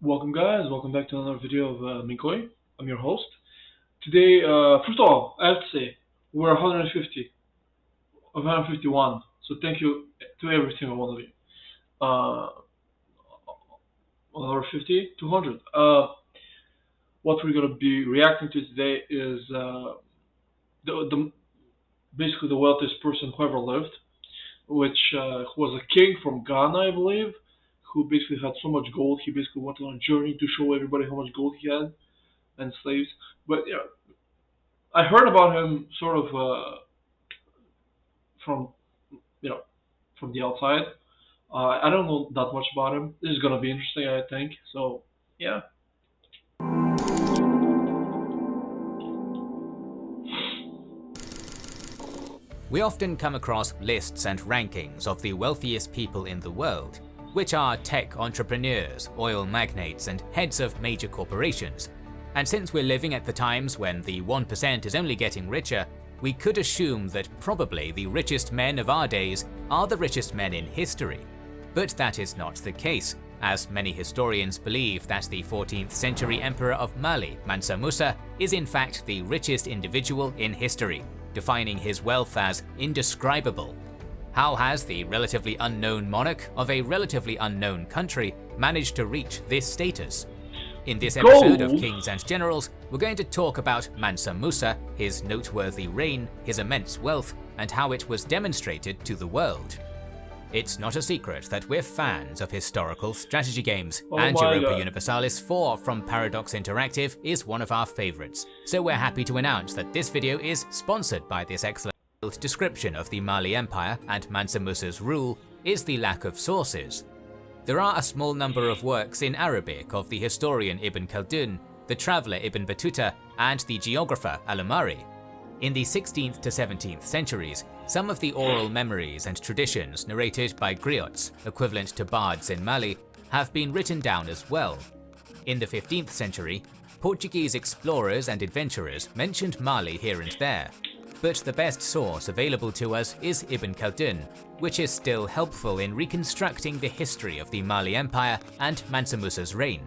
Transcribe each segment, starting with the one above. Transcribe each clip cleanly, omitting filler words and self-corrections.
Welcome guys, welcome back to another video of Minkoi. I'm your host. Today, first of all, I have to say, we're 151, so thank you to every single one of you. 150, 200. What we're going to be reacting to today is the basically the wealthiest person who ever lived, which who was a king from Ghana, I believe, who basically had so much gold, he basically went on a journey to show everybody how much gold he had and slaves. But yeah, I heard about him sort of from you know from the outside. I don't know that much about him. This is gonna be interesting, I think. So yeah. We often come across lists and rankings of the wealthiest people in the world, which are tech entrepreneurs, oil magnates, and heads of major corporations. And since we're living at the times when the 1% is only getting richer, we could assume that probably the richest men of our days are the richest men in history. But that is not the case, as many historians believe that the 14th century emperor of Mali, Mansa Musa, is in fact the richest individual in history, defining his wealth as indescribable. How has the relatively unknown monarch of a relatively unknown country managed to reach this status? In this episode of Kings and Generals, we're going to talk about Mansa Musa, his noteworthy reign, his immense wealth, and how it was demonstrated to the world. It's not a secret that we're fans of historical strategy games, and Europa Universalis 4 from Paradox Interactive is one of our favorites, so we're happy to announce that this video is sponsored by this excellent description of the Mali Empire and Mansa Musa's rule is the lack of sources. There are a small number of works in Arabic of the historian Ibn Khaldun, the traveller Ibn Battuta, and the geographer Al-Umari. In the 16th to 17th centuries, some of the oral memories and traditions narrated by griots, equivalent to bards in Mali, have been written down as well. In the 15th century, Portuguese explorers and adventurers mentioned Mali here and there, but the best source available to us is Ibn Khaldun, which is still helpful in reconstructing the history of the Mali Empire and Mansa Musa's reign.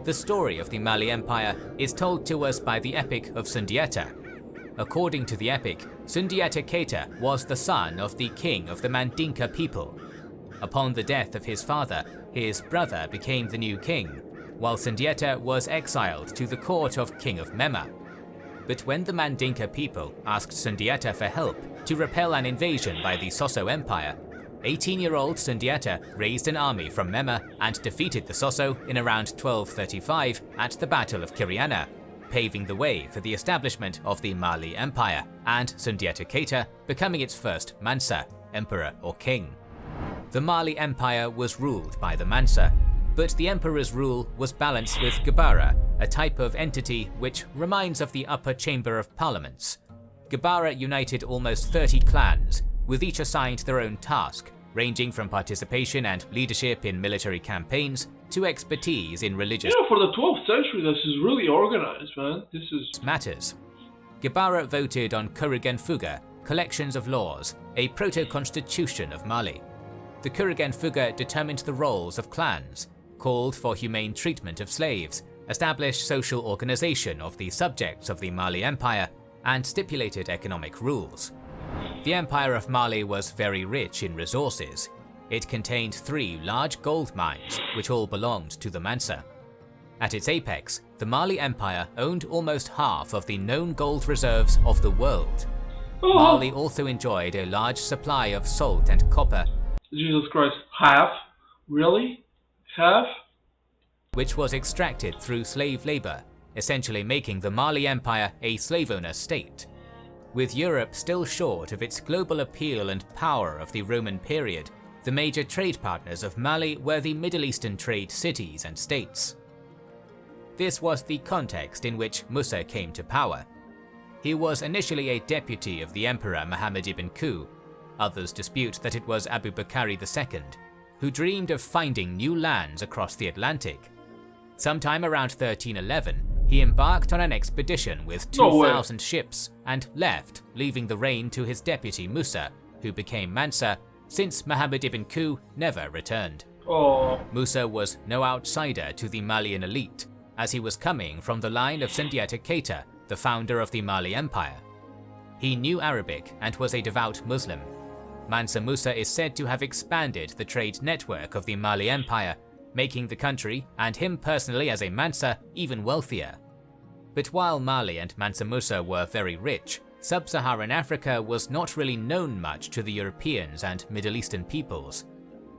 The story of the Mali Empire is told to us by the Epic of Sundiata. According to the epic, Sundiata Keita was the son of the king of the Mandinka people. Upon the death of his father, his brother became the new king, while Sundiata was exiled to the court of King of Mema. But when the Mandinka people asked Sundiata for help to repel an invasion by the Soso Empire, 18-year-old Sundiata raised an army from Mema and defeated the Soso in around 1235 at the Battle of Kiriana, paving the way for the establishment of the Mali Empire, and Sundiata Keita becoming its first Mansa, emperor or king. The Mali Empire was ruled by the Mansa, but the emperor's rule was balanced with Gabara, a type of entity which reminds of the upper chamber of parliaments. Gabara united almost 30 clans, with each assigned their own task, ranging from participation and leadership in military campaigns to expertise in religious For the 12th century, this is really organized, man. This is matters. Gabara voted on Kurigan Fuga, collections of laws, a proto-constitution of Mali. The Kurigan Fuga determined the roles of clans, called for humane treatment of slaves, established social organization of the subjects of the Mali Empire, and stipulated economic rules. The Empire of Mali was very rich in resources. It contained 3 large gold mines, which all belonged to the Mansa. At its apex, the Mali Empire owned almost half of the known gold reserves of the world. Mali also enjoyed a large supply of salt and copper. Jesus Christ, half? Really? Half? Which was extracted through slave labor, essentially making the Mali Empire a slave owner state. With Europe still short of its global appeal and power of the Roman period, the major trade partners of Mali were the Middle Eastern trade cities and states. This was the context in which Musa came to power. He was initially a deputy of the Emperor Muhammad ibn Ku. Others dispute that it was Abu Bakr II, who dreamed of finding new lands across the Atlantic. Sometime around 1311, he embarked on an expedition with 2,000 ships and left, leaving the reign to his deputy Musa, who became Mansa, since Muhammad ibn Ku never returned. Oh, Musa was no outsider to the Malian elite, as he was coming from the line of Sundiata Keita, the founder of the Mali Empire. He knew Arabic and was a devout Muslim. Mansa Musa is said to have expanded the trade network of the Mali Empire, making the country, and him personally as a Mansa, even wealthier. But while Mali and Mansa Musa were very rich, Sub-Saharan Africa was not really known much to the Europeans and Middle Eastern peoples.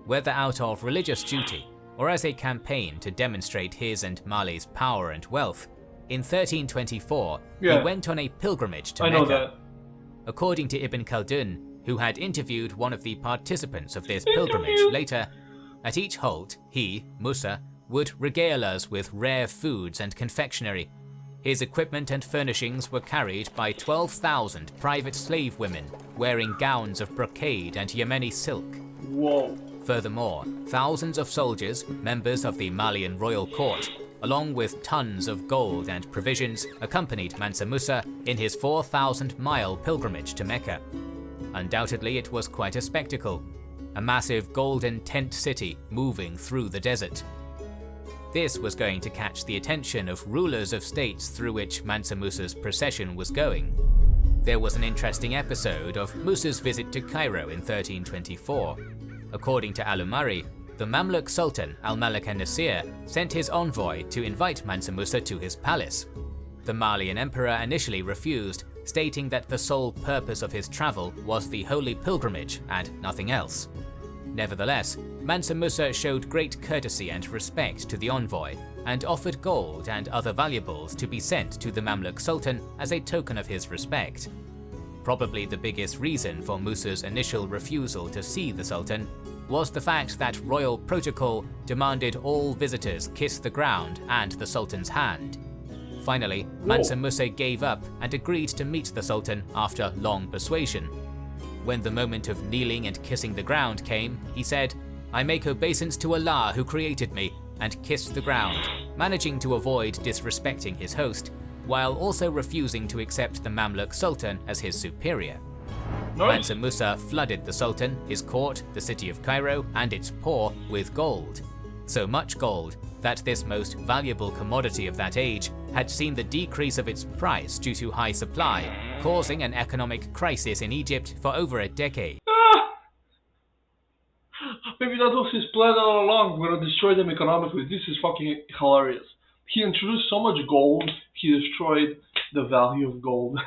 Whether out of religious duty or as a campaign to demonstrate his and Mali's power and wealth, in 1324 he went on a pilgrimage to I Mecca. know that. According to Ibn Khaldun, who had interviewed one of the participants of this pilgrimage later, at each halt he, Musa, would regale us with rare foods and confectionery. His equipment and furnishings were carried by 12,000 private slave women wearing gowns of brocade and Yemeni silk. Whoa. Furthermore, thousands of soldiers, members of the Malian royal court, along with tons of gold and provisions, accompanied Mansa Musa in his 4,000-mile pilgrimage to Mecca. Undoubtedly, it was quite a spectacle, a massive golden tent city moving through the desert. This was going to catch the attention of rulers of states through which Mansa Musa's procession was going. There was an interesting episode of Musa's visit to Cairo in 1324. According to Al-Umari, the Mamluk Sultan Al-Malik al-Nasir sent his envoy to invite Mansa Musa to his palace. The Malian emperor initially refused, stating that the sole purpose of his travel was the holy pilgrimage and nothing else. Nevertheless, Mansa Musa showed great courtesy and respect to the envoy and offered gold and other valuables to be sent to the Mamluk Sultan as a token of his respect. Probably the biggest reason for Musa's initial refusal to see the Sultan was the fact that royal protocol demanded all visitors kiss the ground and the Sultan's hand. Finally, Mansa Musa gave up and agreed to meet the Sultan after long persuasion. When the moment of kneeling and kissing the ground came, he said, "I make obeisance to Allah who created me," and kissed the ground, managing to avoid disrespecting his host, while also refusing to accept the Mamluk Sultan as his superior. Nice. Mansa Musa flooded the Sultan, his court, the city of Cairo, and its poor with gold. So much gold that this most valuable commodity of that age had seen the decrease of its price due to high supply, causing an economic crisis in Egypt for over a decade. Maybe that was his plan all along. We're gonna destroy them economically. This is fucking hilarious. He introduced so much gold, he destroyed the value of gold.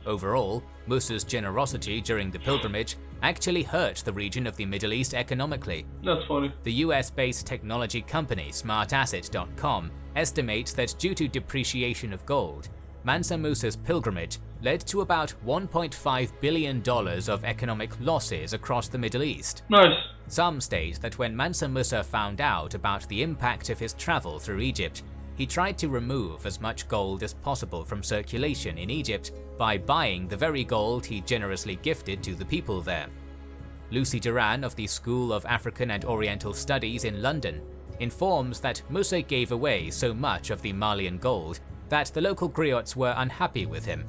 Overall, Musa's generosity during the pilgrimage actually hurt the region of the Middle East economically. That's funny. The US-based technology company SmartAsset.com estimates that due to depreciation of gold, Mansa Musa's pilgrimage led to about $1.5 billion of economic losses across the Middle East. Nice. Some state that when Mansa Musa found out about the impact of his travel through Egypt, he tried to remove as much gold as possible from circulation in Egypt by buying the very gold he generously gifted to the people there. Lucy Duran of the School of African and Oriental Studies in London informs that Musa gave away so much of the Malian gold that the local griots were unhappy with him.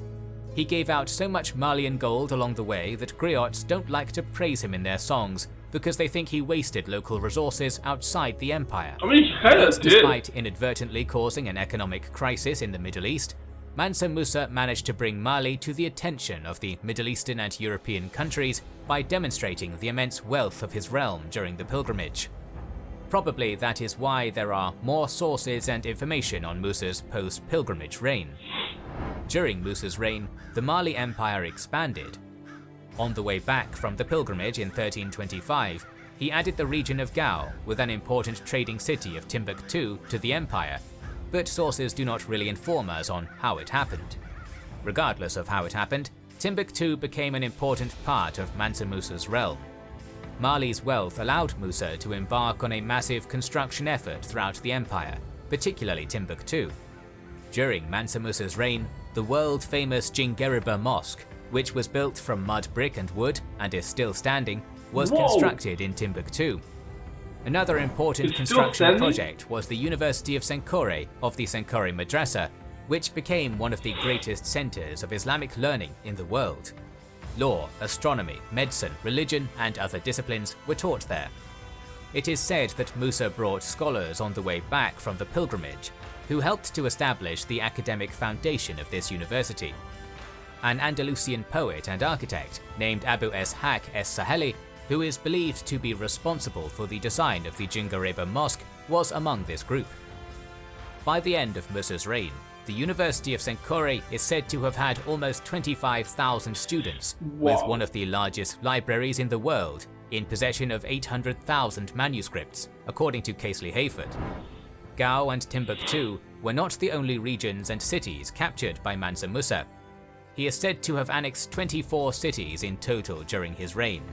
He gave out so much Malian gold along the way that griots don't like to praise him in their songs because they think he wasted local resources outside the empire. I mean, he kind of But did. despite inadvertently causing an economic crisis in the Middle East, Mansa Musa managed to bring Mali to the attention of the Middle Eastern and European countries by demonstrating the immense wealth of his realm during the pilgrimage. Probably that is why there are more sources and information on Musa's post-pilgrimage reign. During Musa's reign, the Mali Empire expanded. On the way back from the pilgrimage in 1325, he added the region of Gao with an important trading city of Timbuktu to the empire, but sources do not really inform us on how it happened. Regardless of how it happened, Timbuktu became an important part of Mansa Musa's realm. Mali's wealth allowed Musa to embark on a massive construction effort throughout the empire, particularly Timbuktu. During Mansa Musa's reign, the world-famous Djingeriba Mosque, which was built from mud brick and wood and is still standing, was constructed in Timbuktu. Another important construction project was the University of Sankore of the Sankore Madrasa, which became one of the greatest centers of Islamic learning in the world. Law, astronomy, medicine, religion, and other disciplines were taught there. It is said that Musa brought scholars on the way back from the pilgrimage, who helped to establish the academic foundation of this university. An Andalusian poet and architect named Abu Ishaq es-Saheli, who is believed to be responsible for the design of the Jingareba Mosque, was among this group. By the end of Musa's reign, the University of Senkore is said to have had almost 25,000 students, with Wow. one of the largest libraries in the world, in possession of 800,000 manuscripts, according to Casely Hayford. Gao and Timbuktu were not the only regions and cities captured by Mansa Musa. He is said to have annexed 24 cities in total during his reign.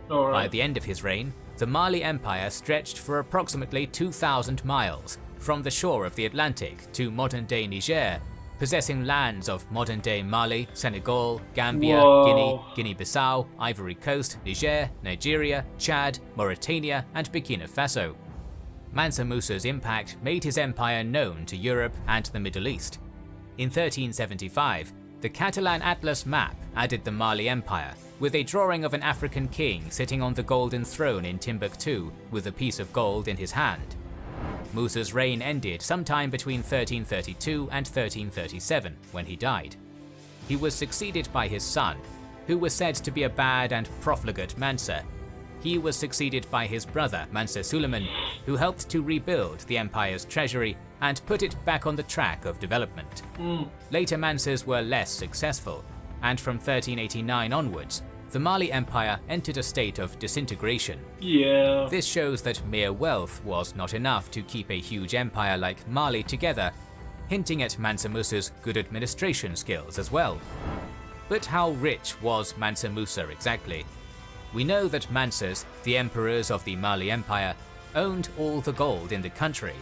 By Alright. the end of his reign, the Mali Empire stretched for approximately 2,000 miles, from the shore of the Atlantic to modern-day Niger, possessing lands of modern-day Mali, Senegal, Gambia, Guinea, Whoa. Guinea-Bissau, Ivory Coast, Niger, Nigeria, Chad, Mauritania, and Burkina Faso. Mansa Musa's impact made his empire known to Europe and the Middle East. In 1375, the Catalan Atlas map added the Mali Empire, with a drawing of an African king sitting on the golden throne in Timbuktu with a piece of gold in his hand. Musa's reign ended sometime between 1332 and 1337, when he died. He was succeeded by his son, who was said to be a bad and profligate Mansa. He was succeeded by his brother Mansa Suleiman, who helped to rebuild the empire's treasury and put it back on the track of development. Later Mansas were less successful, and from 1389 onwards, the Mali Empire entered a state of disintegration. Yeah. This shows that mere wealth was not enough to keep a huge empire like Mali together, hinting at Mansa Musa's good administration skills as well. But how rich was Mansa Musa exactly? We know that Mansas, the emperors of the Mali Empire, owned all the gold in the country.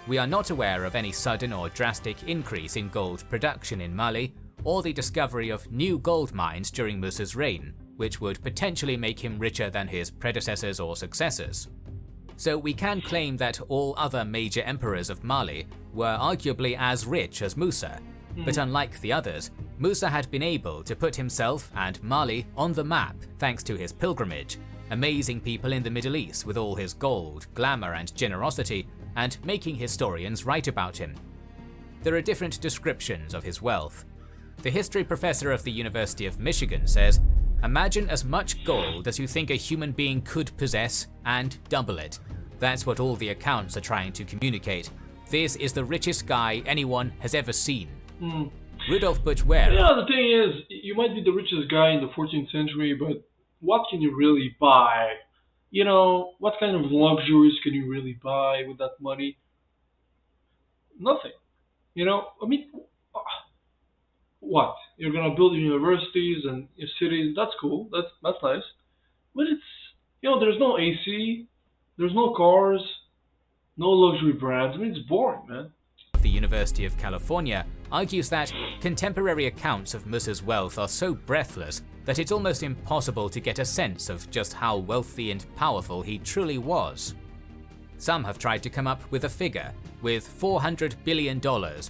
We are not aware of any sudden or drastic increase in gold production in Mali, or the discovery of new gold mines during Musa's reign, which would potentially make him richer than his predecessors or successors. So we can claim that all other major emperors of Mali were arguably as rich as Musa, but unlike the others, Musa had been able to put himself and Mali on the map thanks to his pilgrimage, amazing people in the Middle East with all his gold, glamour and generosity, and making historians write about him. There are different descriptions of his wealth. The history professor of the University of Michigan says, "Imagine as much gold as you think a human being could possess and double it. That's what all the accounts are trying to communicate. This is the richest guy anyone has ever seen." Rudolf Butch-Ware. Yeah, the thing is, you might be the richest guy in the 14th century, but what can you really buy? You know, what kind of luxuries can you really buy with that money? Nothing. You know, I mean, what? You're gonna build universities and your cities. That's cool. That's nice. But it's, there's no AC, there's no cars, no luxury brands. I mean, it's boring, man. Of the University of California argues that contemporary accounts of Musa's wealth are so breathless that it's almost impossible to get a sense of just how wealthy and powerful he truly was. Some have tried to come up with a figure, with $400 billion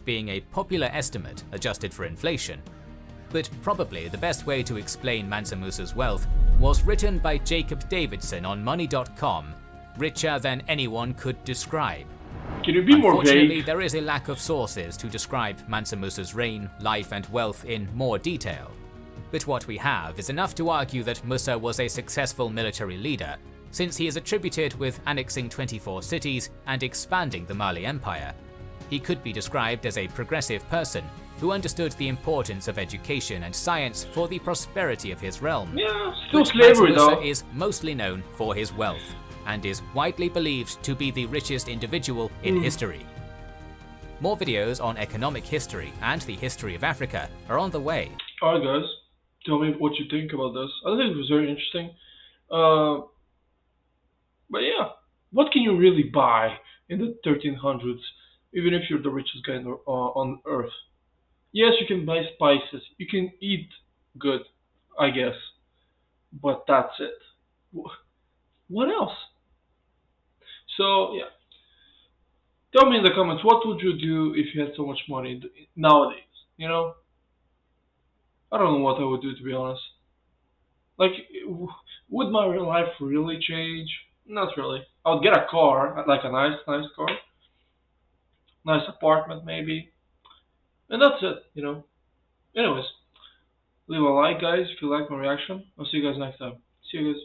being a popular estimate adjusted for inflation. But probably the best way to explain Mansa Musa's wealth was written by Jacob Davidson on Money.com, richer than anyone could describe. Can you be more Unfortunately, vague? there is a lack of sources to describe Mansa Musa's reign, life and wealth in more detail. But what we have is enough to argue that Musa was a successful military leader, since he is attributed with annexing 24 cities and expanding the Mali Empire. He could be described as a progressive person who understood the importance of education and science for the prosperity of his realm. Yeah, still But slavery Mansa Musa though. is mostly known for his wealth, and is widely believed to be the richest individual in history. More videos on economic history and the history of Africa are on the way. Alright, guys, tell me what you think about this. I think it was very interesting. Uh, but yeah, what can you really buy in the 1300s, even if you're the richest guy on earth? Yes, you can buy spices, you can eat good, I guess, but that's it. What else? So yeah, tell me in the comments, what would you do if you had so much money nowadays? You know, I don't know what I would do, to be honest. Like, would my real life really change? Not really. I would get a car, like a nice car, nice apartment maybe, and that's it. Anyways, leave a like, guys, if you like my reaction. I'll see you guys next time. See you guys.